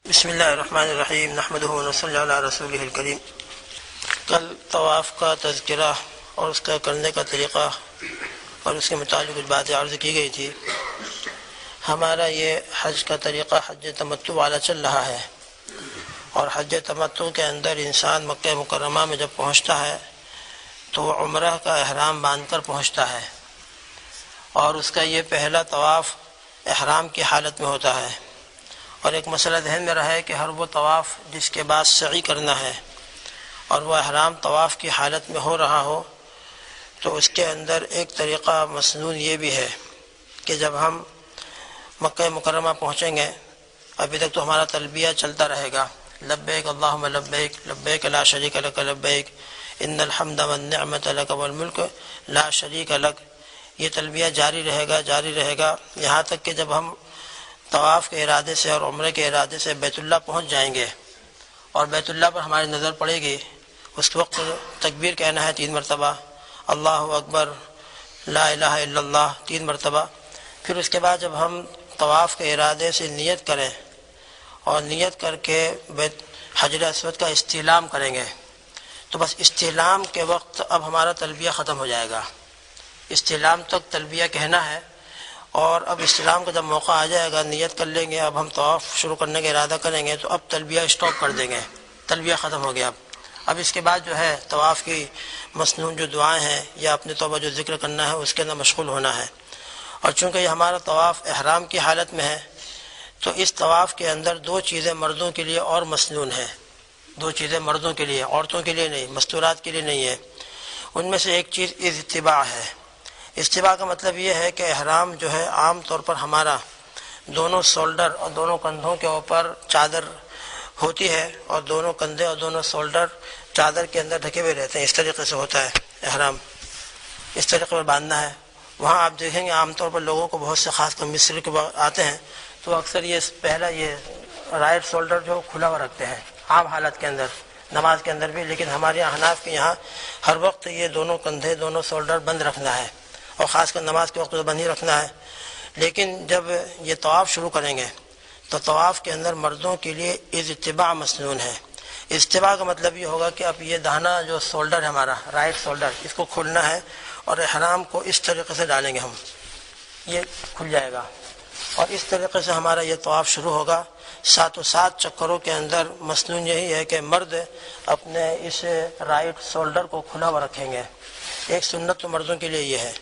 بسم اللہ الرحمن الرحیم نحمدہ ونصلی علی رسولہ الکریم۔ کل طواف کا تذکرہ اور اس کا کرنے کا طریقہ اور اس کے متعلق کچھ باتیں عرض کی گئی تھی۔ ہمارا یہ حج کا طریقہ حج تمتع والا چل رہا ہے، اور حج تمتع کے اندر انسان مکہ مکرمہ میں جب پہنچتا ہے تو وہ عمرہ کا احرام باندھ کر پہنچتا ہے، اور اس کا یہ پہلا طواف احرام کی حالت میں ہوتا ہے۔ اور ایک مسئلہ ذہن میں رہے کہ ہر وہ طواف جس کے بعد سعی کرنا ہے اور وہ احرام طواف کی حالت میں ہو رہا ہو تو اس کے اندر ایک طریقہ مسنون یہ بھی ہے کہ جب ہم مکہ مکرمہ پہنچیں گے، ابھی تک تو ہمارا تلبیہ چلتا رہے گا، لبیک اللہم لبیک لبیک لا شریک لک لبیک ان الحمد والنعمت لک والملک لا شریک لک، یہ تلبیہ جاری رہے گا یہاں تک کہ جب ہم طواف کے ارادے سے اور عمرے کے ارادے سے بیت اللہ پہنچ جائیں گے اور بیت اللہ پر ہماری نظر پڑے گی، اس وقت تکبیر کہنا ہے 3 مرتبہ، اللہ اکبر لا الہ الا اللہ 3 مرتبہ۔ پھر اس کے بعد جب ہم طواف کے ارادے سے نیت کریں اور نیت کر کے حجر اسود کا استعلام کریں گے تو بس استعلام کے وقت اب ہمارا تلبیہ ختم ہو جائے گا۔ استعلام تک تلبیہ کہنا ہے، اور اب استعلام کا جب موقع آ جائے گا نیت کر لیں گے، اب ہم طواف شروع کرنے کا ارادہ کریں گے تو اب تلبیہ اسٹاپ کر دیں گے، تلبیہ ختم ہو گیا۔ اب اس کے بعد جو ہے طواف کی مسنون جو دعائیں ہیں یا اپنے توبہ جو ذکر کرنا ہے اس کے اندر مشغول ہونا ہے۔ اور چونکہ یہ ہمارا طواف احرام کی حالت میں ہے تو اس طواف کے اندر 2 چیزیں مردوں کے لیے اور مسنون ہیں، 2 چیزیں مردوں کے لیے، عورتوں کے لیے نہیں، مستورات کے لیے نہیں ہے۔ ان میں سے ایک چیز اجتباع ہے۔ اجتباع کا مطلب یہ ہے کہ احرام جو ہے عام طور پر ہمارا دونوں شولڈر اور دونوں کندھوں کے اوپر چادر ہوتی ہے، اور دونوں کندھے اور دونوں شولڈر چادر کے اندر ڈھکے ہوئے رہتے ہیں، اس طریقے سے ہوتا ہے احرام، اس طریقے پر باندھنا ہے۔ وہاں آپ دیکھیں گے عام طور پر لوگوں کو بہت سے خاص کر مصر کے آتے ہیں تو اکثر یہ پہلا یہ رائٹ شولڈر جو کھلا ہوا رکھتے ہیں عام حالت کے اندر، نماز کے اندر بھی، لیکن ہمارے احناف کے یہاں ہر وقت یہ دونوں کندھے دونوں شولڈر بند رکھنا ہے، اور خاص کر نماز کے وقت تو بند ہی رکھنا ہے۔ لیکن جب یہ طواف شروع کریں گے تو طواف کے اندر مردوں کے لیے اجتباع مسنون ہے۔ اجتباع کا مطلب یہ ہوگا کہ اب یہ داہنا جو شولڈر ہے ہمارا رائٹ شولڈر، اس کو کھولنا ہے اور احرام کو اس طریقے سے ڈالیں گے ہم، یہ کھل جائے گا، اور اس طریقے سے ہمارا یہ طواف شروع ہوگا۔ 7 چکروں کے اندر مسنون یہی ہے کہ مرد اپنے اس رائٹ شولڈر کو کھلا ہوا رکھیں گے۔ ایک سنت تو مردوں کے لیے یہ ہے،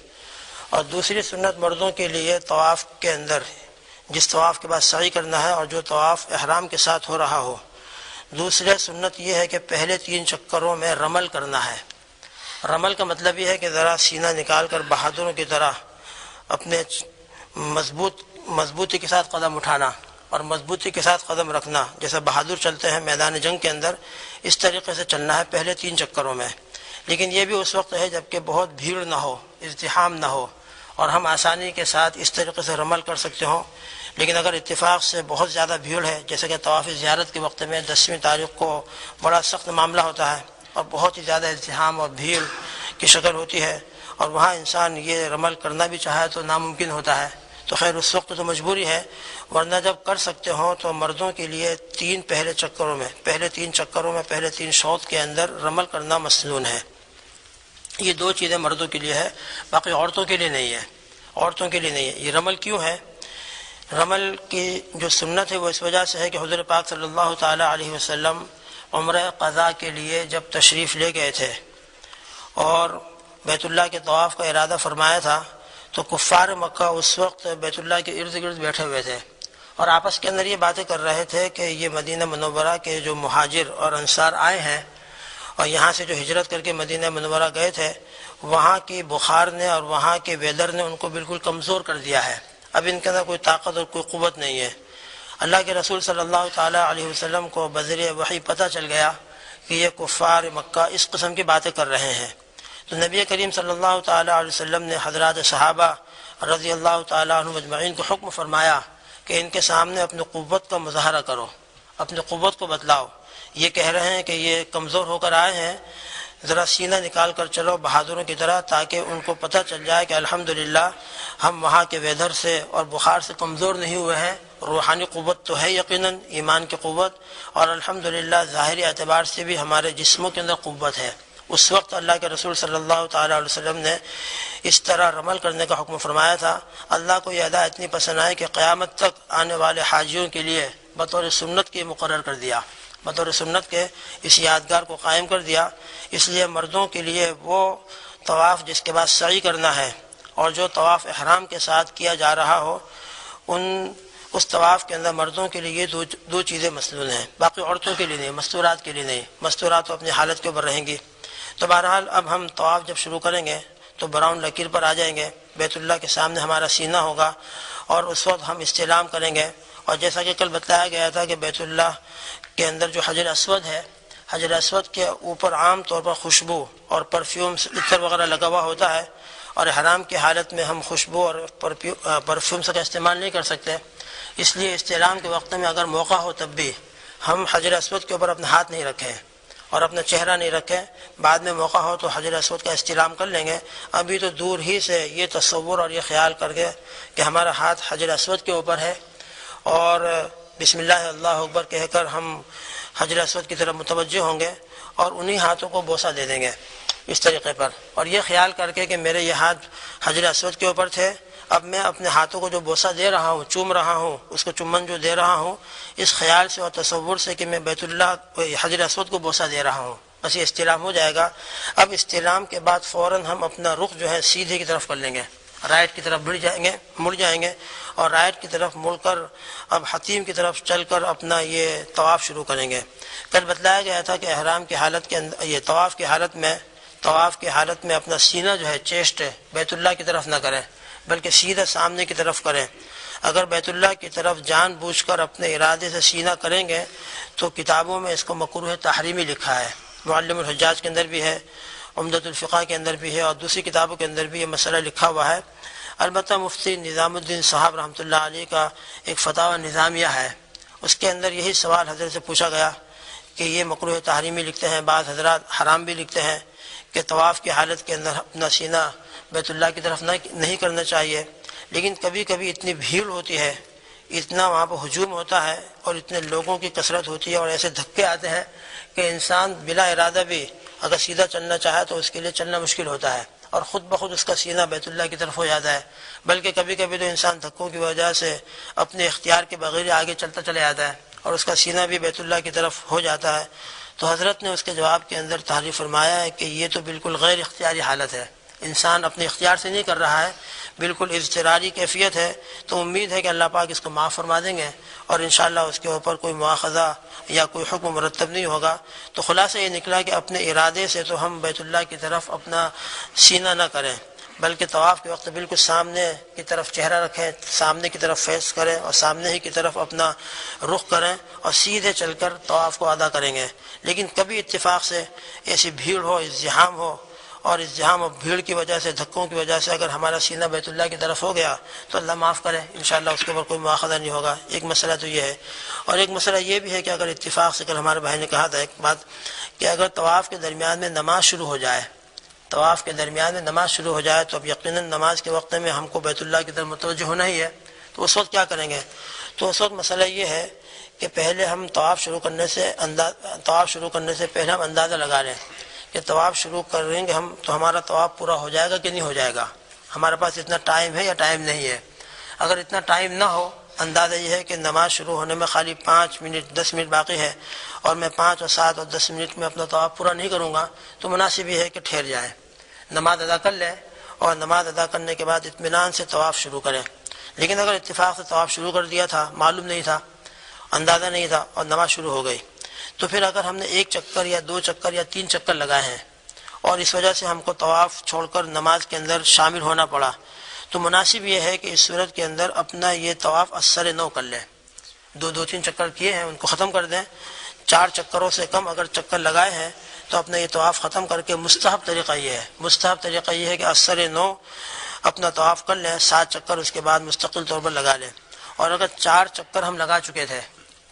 اور دوسری سنت مردوں کے لیے طواف کے اندر جس طواف کے بعد سعی کرنا ہے اور جو طواف احرام کے ساتھ ہو رہا ہو، دوسرے سنت یہ ہے کہ پہلے 3 چکروں میں رمل کرنا ہے۔ رمل کا مطلب یہ ہے کہ ذرا سینہ نکال کر بہادروں کی طرح اپنے مضبوطی کے ساتھ قدم اٹھانا اور مضبوطی کے ساتھ قدم رکھنا، جیسے بہادر چلتے ہیں میدان جنگ کے اندر، اس طریقے سے چلنا ہے پہلے 3 چکروں میں۔ لیکن یہ بھی اس وقت ہے جب کہ بہت بھیڑ نہ ہو، ازدحام نہ ہو، اور ہم آسانی کے ساتھ اس طریقے سے رمل کر سکتے ہوں۔ لیکن اگر اتفاق سے بہت زیادہ بھیڑ ہے، جیسے کہ طواف زیارت کے وقت میں 10ویں تاریخ کو بڑا سخت معاملہ ہوتا ہے اور بہت ہی زیادہ ازدحام اور بھیڑ کی شکل ہوتی ہے، اور وہاں انسان یہ رمل کرنا بھی چاہے تو ناممکن ہوتا ہے، تو خیر اس وقت تو مجبوری ہے، ورنہ جب کر سکتے ہوں تو مردوں کے لیے پہلے 3 چکروں میں پہلے 3 شوط کے اندر رمل کرنا مسنون ہے۔ یہ 2 چیزیں مردوں کے لیے ہے، باقی عورتوں کے لیے نہیں ہے، عورتوں کے لیے نہیں ہے۔ یہ رمل کیوں ہے؟ رمل کی جو سنت ہے وہ اس وجہ سے ہے کہ حضور پاک صلی اللہ تعالی علیہ وسلم عمرہ قضاء کے لیے جب تشریف لے گئے تھے اور بیت اللہ کے طواف کا ارادہ فرمایا تھا تو کفار مکہ اس وقت بیت اللہ کے ارد گرد بیٹھے ہوئے تھے اور آپس کے اندر یہ باتیں کر رہے تھے کہ یہ مدینہ منورہ کے جو مہاجر اور انصار آئے ہیں اور یہاں سے جو ہجرت کر کے مدینہ منورہ گئے تھے، وہاں کی بخار نے اور وہاں کے ویدر نے ان کو بالکل کمزور کر دیا ہے، اب ان کے اندر کوئی طاقت اور کوئی قوت نہیں ہے۔ اللہ کے رسول صلی اللہ تعالیٰ علیہ وسلم کو بذریعہ وحی پتہ چل گیا کہ یہ کفار مکہ اس قسم کی باتیں کر رہے ہیں، تو نبی کریم صلی اللہ تعالیٰ علیہ وسلم نے حضرات صحابہ رضی اللہ تعالیٰ عنہ مجمعین کو حکم فرمایا کہ ان کے سامنے اپنی قوت کا مظاہرہ کرو، اپنی قوت کو بتلاؤ، یہ کہہ رہے ہیں کہ یہ کمزور ہو کر آئے ہیں ذرا سینہ نکال کر چلو بہادروں کی طرح، تاکہ ان کو پتہ چل جائے کہ الحمدللہ ہم وہاں کے ویدر سے اور بخار سے کمزور نہیں ہوئے ہیں۔ روحانی قوت تو ہے یقیناً، ایمان کی قوت، اور الحمدللہ ظاہری اعتبار سے بھی ہمارے جسموں کے اندر قوت ہے۔ اس وقت اللہ کے رسول صلی اللہ تعالیٰ علیہ وسلم نے اس طرح رمل کرنے کا حکم فرمایا تھا۔ اللہ کو یہ ادا اتنی پسند آئی کہ قیامت تک آنے والے حاجیوں کے لیے بطور سنت کے مقرر کر دیا، بطور سنت کے اس یادگار کو قائم کر دیا۔ اس لیے مردوں کے لیے وہ طواف جس کے بعد سعی کرنا ہے اور جو طواف احرام کے ساتھ کیا جا رہا ہو، اس طواف کے اندر مردوں کے لیے یہ دو چیزیں مسنون ہیں، باقی عورتوں کے لیے نہیں، مستورات کے لیے نہیں، مستورات تو اپنی حالت کے اوپر رہیں گی۔ تو بہرحال اب ہم طواف جب شروع کریں گے تو براؤن لکیر پر آ جائیں گے، بیت اللہ کے سامنے ہمارا سینہ ہوگا، اور اس وقت ہم استلام کریں گے۔ اور جیسا کہ کل بتایا گیا تھا کہ بیت اللہ کے اندر جو حجر اسود ہے، حجر اسود کے اوپر عام طور پر خوشبو اور پرفیوم عطر وغیرہ لگا ہوا ہوتا ہے، اور احرام کی حالت میں ہم خوشبو اور پرفیوم کا استعمال نہیں کر سکتے۔ اس لیے استلام کے وقت میں اگر موقع ہو تب بھی ہم حجر اسود کے اوپر اپنا ہاتھ نہیں رکھیں اور اپنا چہرہ نہیں رکھیں، بعد میں موقع ہو تو حجر اسود کا استلام کر لیں گے۔ ابھی تو دور ہی سے یہ تصور اور یہ خیال کر کے کہ ہمارا ہاتھ حجر اسود کے اوپر ہے، اور بسم اللہ اللہ اکبر کہہ کر ہم حجر اسود کی طرف متوجہ ہوں گے اور انہی ہاتھوں کو بوسہ دے دیں گے اس طریقے پر، اور یہ خیال کر کے کہ میرے یہ ہاتھ حجر اسود کے اوپر تھے، اب میں اپنے ہاتھوں کو جو بوسہ دے رہا ہوں، چوم رہا ہوں، اس کو چمن جو دے رہا ہوں، اس خیال سے اور تصور سے کہ میں بیت اللہ حجر اسود کو بوسہ دے رہا ہوں، بس یہ استلام ہو جائے گا۔ اب استلام کے بعد فوراً ہم اپنا رخ جو ہے سیدھے کی طرف کر لیں گے، رائٹ کی طرف مڑ جائیں گے، اور رائٹ کی طرف مڑ کر اب حتیم کی طرف چل کر اپنا یہ طواف شروع کریں گے۔ کل بتلایا گیا تھا کہ احرام کی حالت کے اندر، یہ طواف کی حالت میں اپنا سینہ جو ہے، چیسٹ بیت اللہ کی طرف نہ کریں بلکہ سیدھا سامنے کی طرف کریں۔ اگر بیت اللہ کی طرف جان بوجھ کر اپنے ارادے سے سینہ کریں گے تو کتابوں میں اس کو مکروہ تحریمی لکھا ہے، معلم الحجاج کے اندر بھی ہے، عمدۃ الفقہ کے اندر بھی ہے، اور دوسری کتابوں کے اندر بھی یہ مسئلہ لکھا ہوا ہے۔ البتہ مفتی نظام الدین صاحب رحمۃ اللہ علیہ کا ایک فتاوی نظامیہ ہے، اس کے اندر یہی سوال حضرت سے پوچھا گیا کہ یہ مکروہ تحریمی لکھتے ہیں، بعض حضرات حرام بھی لکھتے ہیں کہ طواف کی حالت کے اندر اپنا سینہ بیت اللہ کی طرف نہیں کرنا چاہیے، لیکن کبھی کبھی اتنی بھیڑ ہوتی ہے، اتنا وہاں پہ ہجوم ہوتا ہے اور اتنے لوگوں کی کثرت ہوتی ہے اور ایسے دھکے آتے ہیں کہ انسان بلا ارادہ بھی اگر سیدھا چلنا چاہے تو اس کے لیے چلنا مشکل ہوتا ہے اور خود بخود اس کا سینہ بیت اللہ کی طرف ہو جاتا ہے، بلکہ کبھی کبھی تو انسان دھکوں کی وجہ سے اپنے اختیار کے بغیر آگے چلتا چلا جاتا ہے اور اس کا سینہ بھی بیت اللہ کی طرف ہو جاتا ہے۔ تو حضرت نے اس کے جواب کے اندر تحریر فرمایا ہے کہ یہ تو بالکل غیر اختیاری حالت ہے، انسان اپنے اختیار سے نہیں کر رہا ہے، بالکل اضطراری کیفیت ہے، تو امید ہے کہ اللہ پاک اس کو معاف فرما دیں گے اور انشاءاللہ اس کے اوپر کوئی مواخذہ یا کوئی حکم مرتب نہیں ہوگا۔ تو خلاصہ یہ نکلا کہ اپنے ارادے سے تو ہم بیت اللہ کی طرف اپنا سینہ نہ کریں بلکہ طواف کے وقت بالکل سامنے کی طرف چہرہ رکھیں، سامنے کی طرف فیس کریں اور سامنے ہی کی طرف اپنا رخ کریں اور سیدھے چل کر طواف کو ادا کریں گے۔ لیکن کبھی اتفاق سے ایسی بھیڑ ہو، ازدحام ہو، اور ازدحام اور بھیڑ کی وجہ سے، دھکوں کی وجہ سے اگر ہمارا سینہ بیت اللہ کی طرف ہو گیا تو اللہ معاف کرے، انشاءاللہ اس کے اوپر کوئی مواخذہ نہیں ہوگا۔ ایک مسئلہ تو یہ ہے، اور ایک مسئلہ یہ بھی ہے کہ اگر اتفاق سے کل ہمارے بھائی نے کہا تھا ایک بات کہ اگر طواف کے درمیان میں نماز شروع ہو جائے، طواف کے درمیان میں نماز شروع ہو جائے تو اب یقیناً نماز کے وقت میں ہم کو بیت اللہ کی طرف متوجہ ہونا ہی ہے، تو اس وقت کیا کریں گے؟ تو اس وقت مسئلہ یہ ہے کہ پہلے ہم طواف شروع کرنے سے پہلے ہم اندازہ لگا لیں کہ طواف شروع کریں گے ہم تو ہمارا طواف پورا ہو جائے گا کہ نہیں ہو جائے گا، ہمارے پاس اتنا ٹائم ہے یا ٹائم نہیں ہے۔ اگر اتنا ٹائم نہ ہو، اندازہ یہ ہے کہ نماز شروع ہونے میں خالی 5 منٹ 10 منٹ باقی ہے اور میں 5 اور 7 اور 10 منٹ میں اپنا طواف پورا نہیں کروں گا، تو مناسب یہ ہے کہ ٹھہر جائیں، نماز ادا کر لیں اور نماز ادا کرنے کے بعد اطمینان سے طواف شروع کریں۔ لیکن اگر اتفاق سے طواف شروع کر دیا تھا، معلوم نہیں تھا، اندازہ نہیں تھا اور نماز شروع ہو گئی، تو پھر اگر ہم نے 1 چکر یا 2 چکر یا 3 چکر لگائے ہیں اور اس وجہ سے ہم کو طواف چھوڑ کر نماز کے اندر شامل ہونا پڑا، تو مناسب یہ ہے کہ اس صورت کے اندر اپنا یہ طواف اثر نو کر لیں، 2-3 چکر کیے ہیں ان کو ختم کر دیں، 4 چکروں سے کم اگر چکر لگائے ہیں تو اپنا یہ طواف ختم کر کے مستحب طریقہ یہ ہے کہ اثر نو اپنا طواف کر لیں، 7 چکر اس کے بعد مستقل طور پر لگا لیں۔ اور اگر 4 چکر ہم لگا چکے تھے،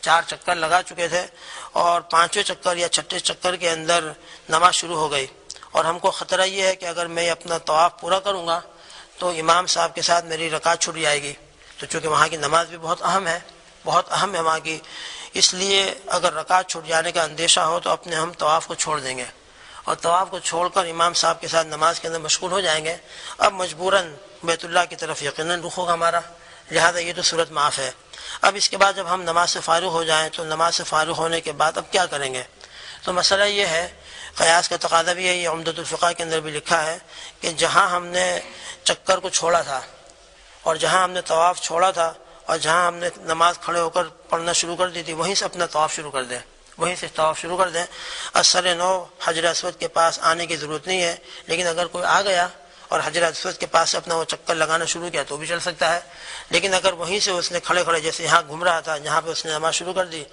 4 چکر لگا چکے تھے اور 5ویں چکر یا 6ٹھے چکر کے اندر نماز شروع ہو گئی، اور ہم کو خطرہ یہ ہے کہ اگر میں اپنا طواف پورا کروں گا تو امام صاحب کے ساتھ میری رکعت چھوٹ جائے گی، تو چونکہ وہاں کی نماز بھی بہت اہم ہے وہاں کی، اس لیے اگر رکعت چھوٹ جانے کا اندیشہ ہو تو اپنے ہم طواف کو چھوڑ دیں گے اور طواف کو چھوڑ کر امام صاحب کے ساتھ نماز کے اندر مشغول ہو جائیں گے۔ اب مجبوراً بیت اللہ کی طرف یقیناً رخ ہوگا ہمارا، لہذا یہ تو صورت معاف ہے۔ اب اس کے بعد جب ہم نماز سے فارغ ہو جائیں تو نماز سے فارغ ہونے کے بعد اب کیا کریں گے؟ تو مسئلہ یہ ہے، قیاس کا تقاضا بھی ہے، یہ عمدۃ الفقہ کے اندر بھی لکھا ہے کہ جہاں ہم نے چکر کو چھوڑا تھا اور جہاں ہم نے طواف چھوڑا تھا اور جہاں ہم نے نماز کھڑے ہو کر پڑھنا شروع کر دی تھی وہیں سے اپنا طواف شروع کر دیں، وہیں سے طواف شروع کر دیں۔ اثر نو حجر اسود کے پاس آنے کی ضرورت نہیں ہے، لیکن اگر کوئی آ گیا اور حجر اسود کے پاس سے اپنا وہ چکر لگانا شروع کیا تو بھی چل سکتا ہے، لیکن اگر وہیں سے اس نے کھڑے جیسے یہاں گھوم رہا تھا جہاں پہ اس نے نماز شروع کر دی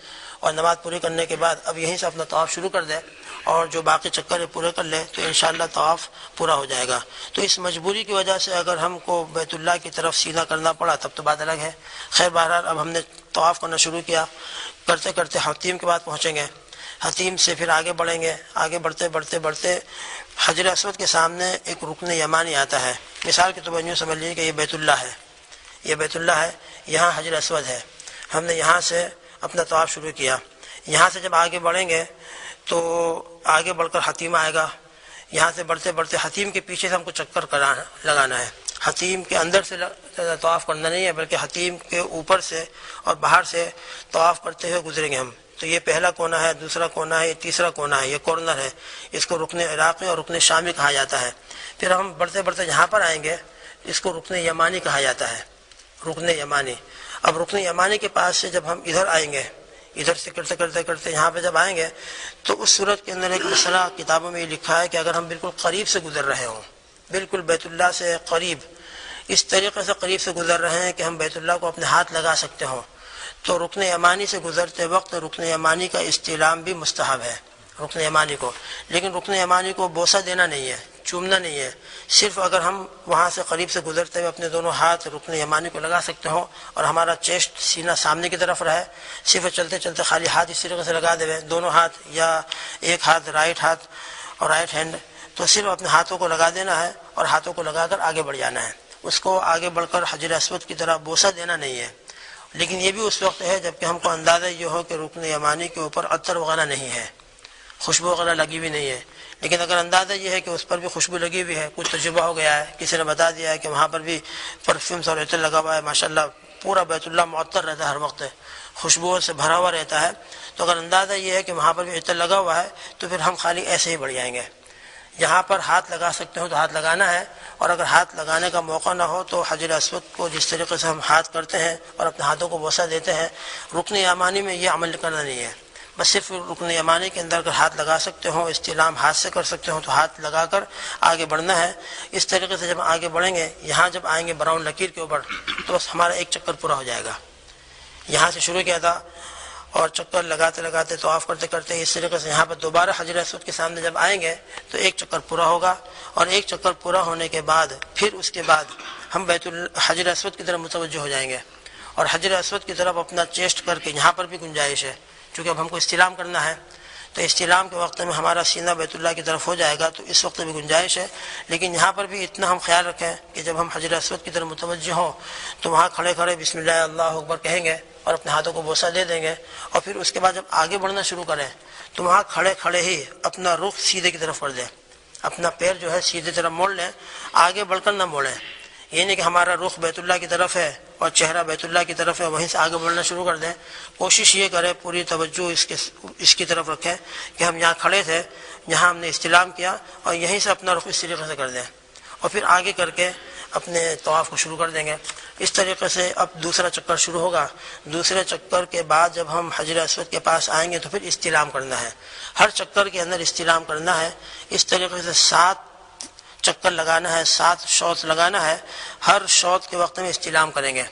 اور نماز پوری کرنے کے بعد اب یہیں سے اپنا طواف شروع کر دے اور جو باقی چکر پورے کر لے تو انشاءاللہ طواف پورا ہو جائے گا۔ تو اس مجبوری کی وجہ سے اگر ہم کو بیت اللہ کی طرف سینہ کرنا پڑا تب تو بات الگ ہے۔ خیر بہرحال اب ہم نے طواف کرنا شروع کیا، کرتے کرتے حتیم کے بعد پہنچیں گے، حتیم سے پھر آگے بڑھیں گے، آگے بڑھتے حجر اسود کے سامنے ایک رکن یمانی آتا ہے۔ مثال کے طور پر یوں سمجھ لیجیے کہ یہ بیت اللہ ہے، یہاں حجر اسود ہے، ہم نے یہاں سے اپنا طواف شروع کیا، یہاں سے جب آگے بڑھیں گے تو آگے بڑھ کر حتیم آئے گا، یہاں سے بڑھتے حتیم کے پیچھے سے ہم کو چکر لگانا ہے، حتیم کے اندر سے طواف کرنا نہیں ہے بلکہ حتیم کے اوپر سے اور باہر سے طواف کرتے ہوئے گزریں گے ہم۔ تو یہ پہلا کونا ہے، دوسرا کونا ہے، یہ تیسرا کونا ہے، یہ کارنر ہے، اس کو رکن عراقی اور رکن شامی کہا جاتا ہے۔ پھر ہم بڑھتے یہاں پر آئیں گے، اس کو رکن یمانی کہا جاتا ہے، رکن یمانی۔ اب رکن یمانی کے پاس سے جب ہم ادھر آئیں گے، ادھر سے کرتے یہاں پہ جب آئیں گے تو اس صورت کے اندر ایک مسئلہ کتابوں میں یہ لکھا ہے کہ اگر ہم بالکل قریب سے گزر رہے ہوں، بالکل بیت اللہ سے قریب، اس طریقے سے قریب سے گزر رہے ہیں کہ ہم بیت اللہ کو اپنے ہاتھ لگا سکتے ہوں، تو رکن یمانی سے گزرتے وقت رکن یمانی کا استلام بھی مستحب ہے، رکن یمانی کو، لیکن رکن یمانی کو بوسہ دینا نہیں ہے، چومنا نہیں ہے، صرف اگر ہم وہاں سے قریب سے گزرتے ہوئے اپنے دونوں ہاتھ رکن یمانی کو لگا سکتے ہوں اور ہمارا چیسٹ سینہ سامنے کی طرف رہے، صرف چلتے خالی ہاتھ اس طریقے سے لگا دے، دونوں ہاتھ یا ایک ہاتھ رائٹ ہاتھ اور رائٹ ہینڈ، تو صرف اپنے ہاتھوں کو لگا دینا ہے اور ہاتھوں کو لگا کر آگے بڑھ جانا ہے، اس کو آگے بڑھ کر حجر اسود کی طرح بوسہ دینا نہیں ہے۔ لیکن یہ بھی اس وقت ہے جب کہ ہم کو اندازہ یہ ہو کہ رکن یمانی کے اوپر عطر وغیرہ نہیں ہے، خوشبو وغیرہ لگی ہوئی نہیں ہے، لیکن اگر اندازہ یہ ہے کہ اس پر بھی خوشبو لگی ہوئی ہے، کچھ تجربہ ہو گیا ہے، کسی نے بتا دیا ہے کہ وہاں پر بھی پرفیومس اور عطر لگا ہوا ہے، ماشاءاللہ پورا بیت اللہ معطر رہتا ہے، ہر وقت خوشبوؤں سے بھرا ہوا رہتا ہے، تو اگر اندازہ یہ ہے کہ وہاں پر بھی عطر لگا ہوا ہے تو پھر ہم خالی ایسے ہی بڑھ جائیں گے۔ جہاں پر ہاتھ لگا سکتے ہو تو ہاتھ لگانا ہے، اور اگر ہاتھ لگانے کا موقع نہ ہو تو حجر اسود کو جس طریقے سے ہم ہاتھ کرتے ہیں اور اپنے ہاتھوں کو بوسہ دیتے ہیں، رکن یمانی میں یہ عمل کرنا نہیں ہے، بس صرف رکن یمانی کے اندر اگر ہاتھ لگا سکتے ہو، استلام ہاتھ سے کر سکتے ہو تو ہاتھ لگا کر آگے بڑھنا ہے۔ اس طریقے سے جب آگے بڑھیں گے، یہاں جب آئیں گے براؤن لکیر کے اوپر تو بس ہمارا ایک چکر پورا ہو جائے گا، یہاں سے شروع کیا تھا اور چکر لگاتے طواف کرتے اس طریقے سے یہاں پر دوبارہ حجر اسود کے سامنے جب آئیں گے تو ایک چکر پورا ہوگا، اور ایک چکر پورا ہونے کے بعد پھر اس کے بعد ہم حجر اسود کی طرف متوجہ ہو جائیں گے، اور حجر اسود کی طرف اپنا چیسٹ کر کے، یہاں پر بھی گنجائش ہے چونکہ اب ہم کو استلام کرنا ہے، تو استلام کے وقت میں ہمارا سینہ بیت اللہ کی طرف ہو جائے گا، تو اس وقت بھی گنجائش ہے، لیکن یہاں پر بھی اتنا ہم خیال رکھیں کہ جب ہم حجر اسود کی طرف متوجہ ہوں تو وہاں کھڑے بسم اللہ اللہ اکبر کہیں گے اور اپنے ہاتھوں کو بوسہ دے دیں گے، اور پھر اس کے بعد جب آگے بڑھنا شروع کریں تو وہاں کھڑے ہی اپنا رخ سیدھے کی طرف کر دیں، اپنا پیر جو ہے سیدھے طرف موڑ لیں، آگے بڑھ کر نہ موڑیں، یہ نہیں کہ ہمارا رخ بیت اللہ کی طرف ہے اور چہرہ بیت اللہ کی طرف ہے وہیں سے آگے بڑھنا شروع کر دیں، کوشش یہ کریں پوری توجہ اس کی طرف رکھیں کہ ہم یہاں کھڑے تھے، یہاں ہم نے استلام کیا اور یہیں سے اپنا رخ اس طریقے سے کر دیں، اور پھر آگے کر کے اپنے طواف کو شروع کر دیں گے۔ اس طریقے سے اب دوسرا چکر شروع ہوگا، دوسرے چکر کے بعد جب ہم حجر اسود کے پاس آئیں گے تو پھر استلام کرنا ہے، ہر چکر کے اندر استلام کرنا ہے، اس طریقے سے 7 چکر لگانا ہے، 7 شوط لگانا ہے، ہر شوط کے وقت میں استلام کریں گے،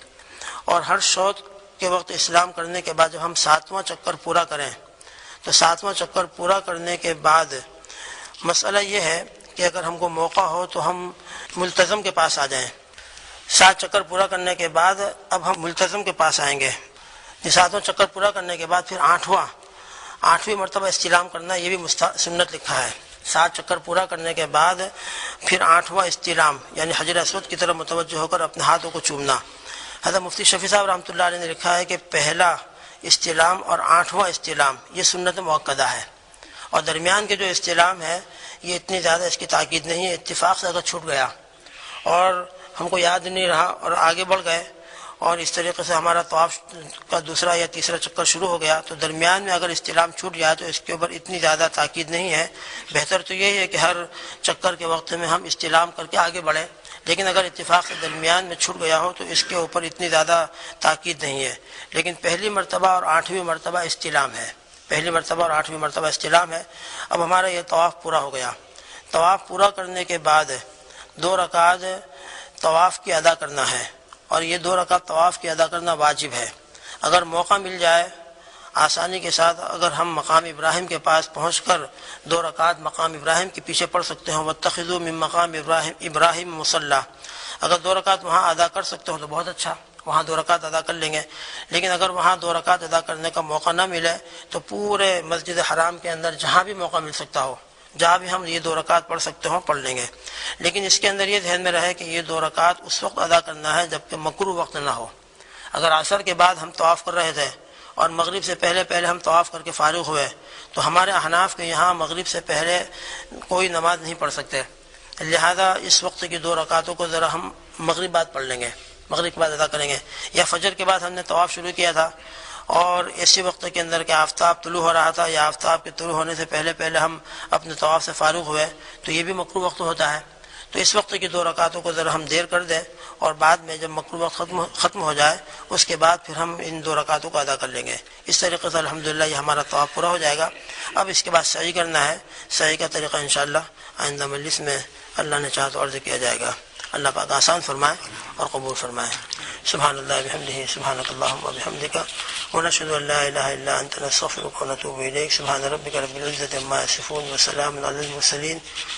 اور ہر شوط کے وقت استلام کرنے کے بعد جب ہم 7واں چکر پورا کریں تو 7واں چکر پورا کرنے کے بعد مسئلہ یہ ہے کہ اگر ہم کو موقع ہو تو ہم ملتزم کے پاس آ جائیں، 7 چکر پورا کرنے کے بعد اب ہم ملتزم کے پاس آئیں گے، یہ 7 چکر پورا کرنے کے بعد پھر 8ویں مرتبہ استلام کرنا، یہ بھی سنت لکھا ہے۔ 7 چکر پورا کرنے کے بعد پھر 8واں استلام یعنی حجر اسود کی طرف متوجہ ہو کر اپنے ہاتھوں کو چومنا۔ حضرت مفتی شفیع صاحب رحمۃ اللہ علیہ نے لکھا ہے کہ پہلا استلام اور 8واں استلام یہ سنت مؤکدہ ہے، اور درمیان کے جو استلام ہے یہ اتنی زیادہ اس کی تاکید نہیں ہے، اتفاق سے اگر چھوٹ گیا اور ہم کو یاد نہیں رہا اور آگے بڑھ گئے اور اس طریقے سے ہمارا طواف کا دوسرا یا تیسرا چکر شروع ہو گیا تو درمیان میں اگر استلام چھوٹ جائے تو اس کے اوپر اتنی زیادہ تاکید نہیں ہے۔ بہتر تو یہی ہے کہ ہر چکر کے وقت میں ہم استلام کر کے آگے بڑھیں، لیکن اگر اتفاق سے درمیان میں چھوٹ گیا ہو تو اس کے اوپر اتنی زیادہ تاکید نہیں ہے۔ لیکن پہلی مرتبہ اور 8ویں مرتبہ استلام ہے، پہلی مرتبہ اور 8ویں مرتبہ استلام ہے۔ اب ہمارا یہ طواف پورا ہو گیا۔ طواف پورا کرنے کے بعد 2 رکعت طواف کی ادا کرنا ہے، اور یہ 2 رکعت طواف کی ادا کرنا واجب ہے۔ اگر موقع مل جائے آسانی کے ساتھ اگر ہم مقام ابراہیم کے پاس پہنچ کر 2 رکعت مقام ابراہیم کے پیچھے پڑھ سکتے ہیں، واتخذوا من مقام ابراہیم مصلی، اگر 2 رکعت وہاں ادا کر سکتے ہو تو بہت اچھا، وہاں 2 رکعت ادا کر لیں گے۔ لیکن اگر وہاں 2 رکعت ادا کرنے کا موقع نہ ملے تو پورے مسجد حرام کے اندر جہاں بھی موقع مل سکتا ہو، جہاں بھی ہم یہ 2 رکعت پڑھ سکتے ہوں پڑھ لیں گے۔ لیکن اس کے اندر یہ ذہن میں رہے کہ یہ 2 رکعت اس وقت ادا کرنا ہے جبکہ مکروہ وقت نہ ہو۔ اگر عصر کے بعد ہم طواف کر رہے تھے اور مغرب سے پہلے ہم طواف کر کے فارغ ہوئے تو ہمارے احناف کے یہاں مغرب سے پہلے کوئی نماز نہیں پڑھ سکتے، لہذا اس وقت کی 2 رکعتوں کو ذرا ہم مغرب بعد پڑھ لیں گے، مغرب کے بعد ادا کریں گے۔ یا فجر کے بعد ہم نے طواف شروع کیا تھا اور ایسی وقت کے اندر کہ آفتاب طلوع ہو رہا تھا یا آفتاب کے طلوع ہونے سے پہلے ہم اپنے طواف سے فارغ ہوئے تو یہ بھی مکروہ وقت ہوتا ہے۔ تو اس وقت کی 2 رکعتوں کو ذرا ہم دیر کر دیں اور بعد میں جب مکروہ وقت ختم ہو جائے اس کے بعد پھر ہم ان 2 رکعتوں کو ادا کر لیں گے۔ اس طریقے سے الحمدللہ یہ ہمارا طواف پورا ہو جائے گا۔ اب اس کے بعد سعی کرنا ہے، سعی کا طریقہ انشاءاللہ آئندہ مجلس میں اللہ نے چاہا تو عرض کیا جائے گا۔ اللہ پاک آسان فرمائے اور قبول فرمائے۔ سبحان اللہ بحمدہ، سبحانک اللہم وبحمدک، ونشہد ان لا الہ الا انت، نستغفرک ونتوب الیک۔ سبحان ربک رب العزۃ عما یصفون، وسلام علی المرسلین۔